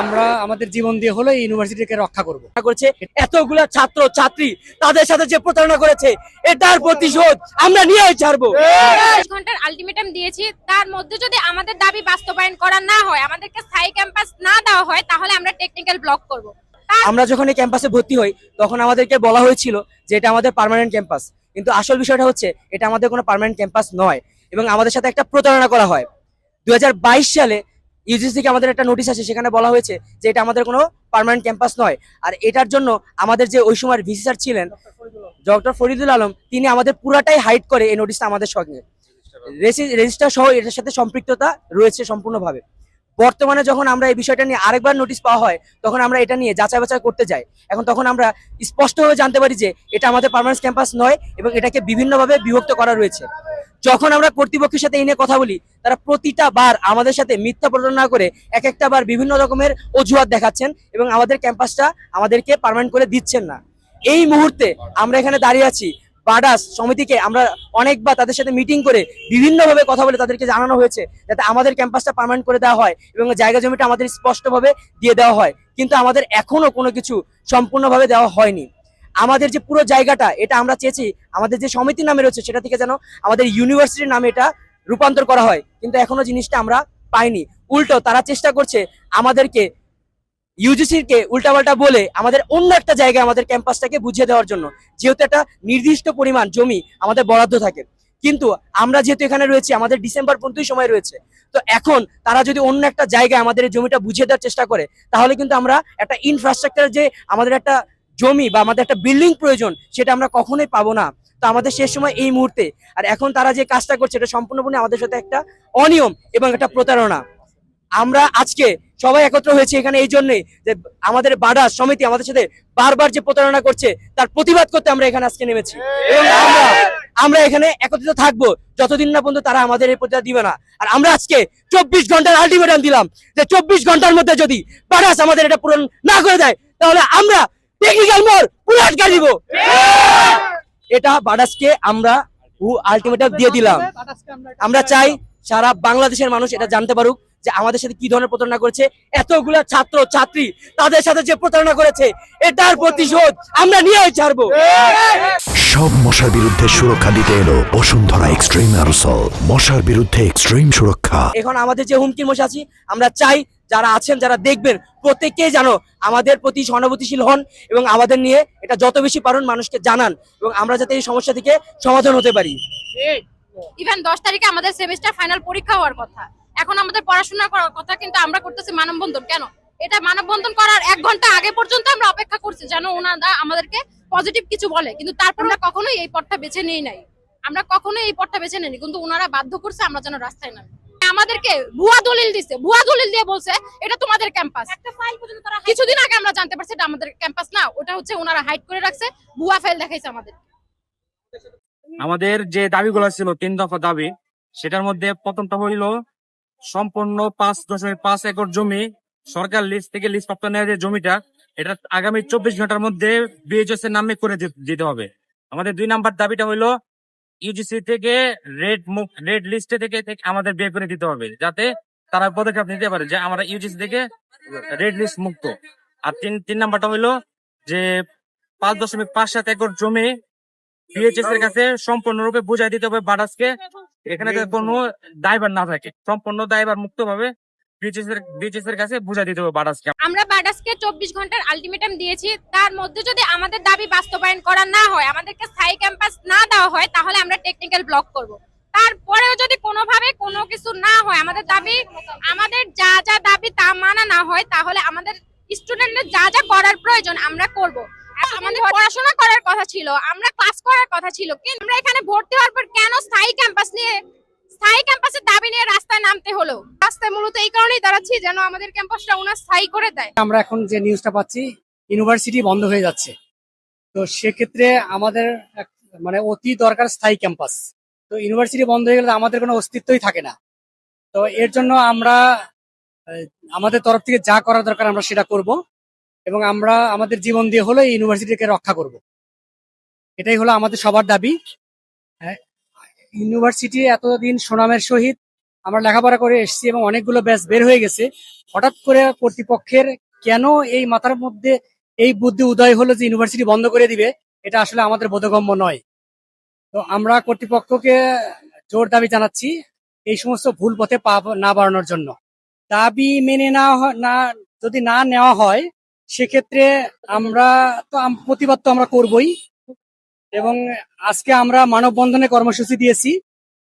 আমরা আমাদের জীবন দিয়ে হলো এই ইউনিভার্সিটিকে রক্ষা করব। করছে এতগুলা ছাত্র ছাত্রী তাদের সাথে যে প্রতারণা করেছে এটার প্রতিশোধ আমরা নিয়ে ছাড়বো। ২৪ ঘন্টার আলটিমেটাম দিয়েছি, তার মধ্যে যদি আমাদের দাবি বাস্তবায়ন করা না হয়, আমাদেরকে স্থায়ী ক্যাম্পাস না দেওয়া হয়, তাহলে আমরা টেকনিক্যাল ব্লক করব। আমরা যখন এই ক্যাম্পাসে ভর্তি হই তখন আমাদেরকে বলা হয়েছিল যে এটা আমাদের পার্মানেন্ট ক্যাম্পাস, কিন্তু আসল বিষয়টা হচ্ছে এটা আমাদের কোনো পার্মানেন্ট ক্যাম্পাস নয় এবং আমাদের সাথে একটা প্রতারণা করা হয়। ২০২২ সালে ইউজিসি থেকে আমাদের একটা নোটিশ আছে, সেখানে বলা হয়েছে যে এটা আমাদের কোনো পার্মানেন্ট ক্যাম্পাস নয়। আর এটার জন্য আমাদের যে ওই সময়ের ভিসি স্যার ছিলেন ডক্টর ফরিদুল আলম, তিনি আমাদের পুরাটাই হাইড করে এই নোটিশটা আমাদের সঙ্গে রেজিস্টার সহ এটার সাথে সম্পৃক্ততা রয়েছে সম্পূর্ণভাবে। বর্তমানে যখন আমরা এই বিষয়টা নিয়ে আরেকবার নোটিশ পাওয়া হয় তখন আমরা এটা নিয়ে যাচাই বাছাই করতে যাই। এখন তখন আমরা স্পষ্টভাবে জানতে পারি যে এটা আমাদের পার্মানেন্ট ক্যাম্পাস নয় এবং এটাকে বিভিন্নভাবে বিভক্ত করা রয়েছে। যখন আমরা কর্তৃপক্ষের সাথে এই নিয়ে কথা বলি, তারা প্রতিটা বার আমাদের সাথে মিথ্যা প্রতারণা করে এক একটা বার বিভিন্ন রকমের অজুহাত দেখাচ্ছেন এবং আমাদের ক্যাম্পাসটা আমাদেরকে পার্মানেন্ট করে দিচ্ছেন না। এই মুহূর্তে আমরা এখানে দাঁড়িয়ে আছি, বাডাস সমিতিকে আমরা অনেকবার তাদের সাথে মিটিং করে বিভিন্নভাবে কথা বলে তাদেরকে জানানো হয়েছে যাতে আমাদের ক্যাম্পাসটা পার্মানেন্ট করে দেওয়া হয় এবং জায়গা জমিটা আমাদের স্পষ্টভাবে দিয়ে দেওয়া হয়, কিন্তু আমাদের এখনো কোনো কিছু সম্পূর্ণভাবে দেওয়া হয়নি। আমাদের যে পুরো জায়গাটা এটা আমরা চেয়েছি আমাদের যে সমিতির নামে রয়েছে সেটা থেকে যেন আমাদের ইউনিভার্সিটির নামে এটা রূপান্তর করা হয়, কিন্তু এখনো জিনিসটা আমরা পাইনি। উল্টো তারা চেষ্টা করছে আমাদেরকে ইউজিসির কে উল্টাপাল্টা বলে আমাদের অন্য একটা জায়গায় আমাদের ক্যাম্পাসটাকে বুঝিয়ে দেওয়ার জন্য, যেহেতু একটা নির্দিষ্ট পরিমাণ জমি আমাদের বরাদ্দ থাকে, কিন্তু আমরা যেহেতু এখানে রয়েছি আমাদের ডিসেম্বর পর্যন্তই সময় রয়েছে, তো এখন তারা যদি অন্য একটা জায়গায় আমাদের এই জমিটা বুঝিয়ে দেওয়ার চেষ্টা করে তাহলে কিন্তু আমরা একটা ইনফ্রাস্ট্রাকচার যে আমাদের একটা জমি বা আমাদের একটা বিল্ডিং প্রয়োজন সেটা আমরা কখনোই পাবো না। তো আমাদের শেষ সময় এই মুহূর্তে, আর এখন তারা যে কাজটা করছে এটা সম্পূর্ণপূর্ণ আমাদের সাথে একটা অনিয়ম এবং একটা প্রতারণা। আমরা আজকে সবাই একত্র হয়েছে এখানে এই জন্যই যে আমাদের বাডাস সমিতি আমাদের সাথে বারবার যে প্রতারণা করছে তার প্রতিবাদ করতে আমরা এখানে আজকে নেমেছি এবং আমরা এখানে একত্রিত থাকবো যতদিন না পর্যন্ত তারা আমাদের এই প্রতিবাদ দিবে না। আর আমরা আজকে ২৪ ঘন্টার আলটিমেটাম দিলাম যে ২৪ ঘন্টার মধ্যে যদি বাডাস আমাদের এটা পূরণ না করে দেয় তাহলে আমরা টেকনিক্যাল মোড় পুরো আটকা দিব। এটা বাডাসকে আমরা আলটিমেটাম দিয়ে দিলাম। আমরা চাই সারা বাংলাদেশের মানুষ এটা জানতে পারুক যে আমাদের সাথে কি ধরনের প্রতারণা করেছে, এতগুলা ছাত্র ছাত্রী তাদের সাথে যে প্রতারণা করেছে এটার প্রতিশোধ আমরা নিয়ে ছাড়বো। সব মশার বিরুদ্ধে সুরক্ষা দিতে এলো বসুন্ধরা এক্সট্রিম অ্যারোসল, মশার বিরুদ্ধে এক্সট্রিম সুরক্ষা। এখন আমাদের যে হুমকির মশা আছি, আমরা চাই যারা আছেন যারা দেখবেন প্রত্যেককেই জানো আমাদের প্রতি সহানুভূতিশীল হন এবং আমাদের নিয়ে এটা যত বেশি পারেন মানুষকে জানান এবং আমরা যাতে এই সমস্যা থেকে সমাধান হতে পারি। ইভেন 10 তারিখে আমাদের সেমিস্টার ফাইনাল পরীক্ষা হওয়ার কথা, এখন আমাদের পড়াশোনা করার কথা, কিন্তু আমরা করতেছি মানববন্ধন। কেন? এটা মানববন্ধন করার 1 ঘন্টা আগে পর্যন্ত আমরা অপেক্ষা করছি যেন ওনারা আমাদেরকে পজিটিভ কিছু বলে, কিন্তু তারপর আমরা কখনোই এই পথটা বেছে নিই নাই। আমরা কখনোই এই পথটা বেছে নিইনি, কিন্তু ওনারা বাধ্য করছে আমরা যেন রাস্তায় নামি। আমাদেরকে ভুয়া দলিল দিছে, ভুয়া দলিল দিয়ে বলছে এটা তোমাদের ক্যাম্পাস। একটা ফাইল পর্যন্ত তারা কিছুদিন আগে আমরা জানতে পারছি এটা আমাদের ক্যাম্পাস না, ওটা হচ্ছে ওনারা হাইড করে রাখছে, ভুয়া ফাইল দেখাইছে আমাদের। আমাদের যে দাবিগুলো ছিল 3 দফা দাবি, সেটার মধ্যে প্রথমটা হইল সম্পূর্ণ 5.5 একর জমি সরকার লিস্ট থেকে লিস্ট প্রাপ্ত নেওয়া যে জমিটা এটা আগামী 24 ঘন্টার মধ্যে বিএইচএস এর নামে করে দিতে হবে। আমাদের 2 নাম্বার দাবিটা হইলো ইউজিসি থেকে রেড লিস্টে থেকে আমাদের বের করে দিতে হবে, যাতে তারা পদক্ষেপ নিতে পারে যে আমরা ইউজিসি থেকে রেড লিস্ট মুক্ত। আর 3 নাম্বারটা হইলো যে 5.57 একর জমি বিএইচএস এর কাছে সম্পূর্ণরূপে বুঝাই দিতে হবে বাডাসকে, এখানে কোনো দায়ভার না থাকে, সম্পূর্ণ দায়ভার মুক্ত ভাবে বিএইচএস এর কাছে বুঝাই দিতে হবে বাডাসকে। আমরা বাডাসকে 24 ঘন্টার আলটিমেটাম দিয়েছি, তার মধ্যে যদি আমাদের দাবি বাস্তবায়ন করা না হয়, আমাদেরকে স্থায়ী ক্যাম্পাস না দেওয়া হয়, তাহলে আমরা টেকনিক্যাল ব্লক করব। তারপরেও যদি কোনোভাবে কোনো কিছু না হয়, আমাদের দাবি, আমাদের যা যা দাবি তা মানা না হয়, তাহলে আমাদের স্টুডেন্টদের যা যা করার প্রয়োজন আমরা করব। আমাদের পড়াশোনা করার কথা ছিল, আমরা ক্লাস করার কথা ছিল, কিন্তু আমরা এখানে ভর্তি হওয়ার পর কেন স্থায়ী ক্যাম্পাসের দাবি নিয়ে রাস্তায় নামতে হলো? রাস্তায় মূলত এই কারণেই দাঁড়াচ্ছি যেন আমাদের ক্যাম্পাসটা ওনার স্থায়ী করে দেয়। আমরা এখন যে নিউজটা পাচ্ছি ইউনিভার্সিটি বন্ধ হয়ে যাচ্ছে, তো সেক্ষেত্রে আমাদের মানে অতি দরকার স্থায়ী ক্যাম্পাস। তো ইউনিভার্সিটি বন্ধ হয়ে গেলে আমাদের কোনো অস্তিত্বই থাকে না। তো এর জন্য আমরা আমাদের তরফ থেকে যা করা দরকার আমরা সেটা করব এবং আমরা আমাদের জীবন দিয়ে হলো এই ইউনিভার্সিটিকে রক্ষা করব। এটাই হলো আমাদের সবার দাবি। ইউনিভার্সিটি এতদিন সুনামের সহিত আমরা লেখাপড়া করে এসেছি এবং অনেকগুলো ব্যাচ বের হয়ে গেছে। হঠাৎ করে কর্তৃপক্ষের কেন এই মাথার মধ্যে এই বুদ্ধি উদয় হলো যে ইউনিভার্সিটি বন্ধ করে দিবে, এটা আসলে আমাদের বোধগম্য নয়। তো আমরা কর্তৃপক্ষকে জোর দাবি জানাচ্ছি এই সমস্ত ভুল পথে পা না বাড়ানোর জন্য। দাবি মেনে না যদি না নেওয়া হয় সেক্ষেত্রে আমরা তো প্রতিবাদ তো আমরা করবই, এবং আজকে আমরা মানববন্ধনে কর্মসূচি দিয়েছি।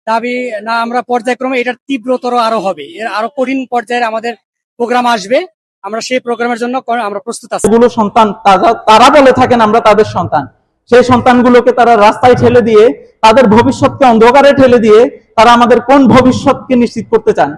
দাবি না আমরা পর্যায়ক্রমে এটার তীব্রতর আরো হবে, এর আরো কঠিন পর্যায়ে আমাদের প্রোগ্রাম আসবে। আমরা সেই প্রোগ্রামের জন্য আমরা প্রস্তুত আছি। গুলো সন্তান তারা বলে থাকেন আমরা তাদের সন্তান, সেই সন্তানগুলোকে তারা রাস্তায় ঠেলে দিয়ে তাদের ভবিষ্যৎকে অন্ধকারে ঠেলে দিয়ে তারা আমাদের কোন ভবিষ্যৎকে নিশ্চিত করতে চান?